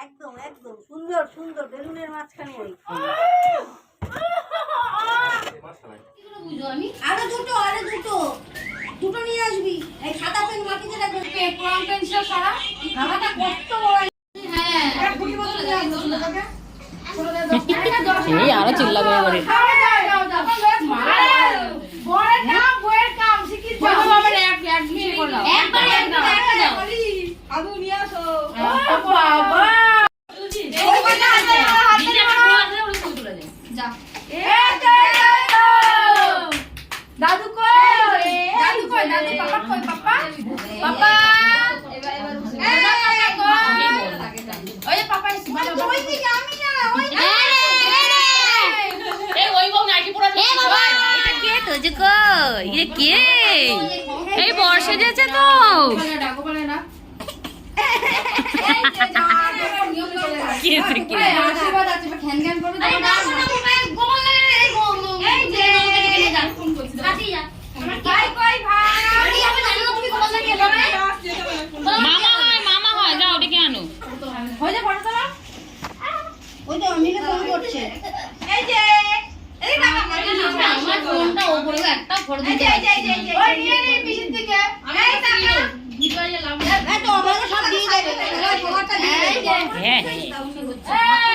একদম একদম সুন্দর সুন্দর বেলুনের মাঝখানে আরো দুটো দুটো নিয়ে আসবি। এই খাতা পেন মাটিতে রাখবি, কোরাম পেন্সিল সারা খাতাটা কত বড়। এই আরো চিল্লাবে এবারে। বড়ের নাম বইয়ের কাম শিখি যাও বাবা, এক মিনিট করলাম একবার দাও আদু নিয়ে আসো। বাবা ওই কথা আছে দিদি আমার আছে ওই ফুল তুলে দে যা। দাদু কই দাদু পাপা কই পাপা পাপা ওই পাপা ওই দিকে আমি না ওই এই ওই বউ নাকি পুরো এ বাবা এটা কে তোজে কই এটা কে এই বর্ষে যাচ্ছে তো ডাকো বলে না কে কে আশীর্বাদ আছে খ্যান খ্যান করে দাও না গোলে এই এই যে ফোন কইছিল কাটি যা আমার কই ভাই আমি জানি না তুমি গোলে কে যাবে মামা হয় যাও ডেকে আনো হই যা পড়া দাও ওই তো আমিকে ফোন করছে এই যে এই টাকা আমার ফোনটা ওপরে একটা ফটো দিতে ওই নিয়ে নে পিছন থেকে এই টাকা ভিতরে লাভ এই তো আমাকে সব দিয়ে দেবে তোমারটা দিয়ে দেবে হ্যাঁ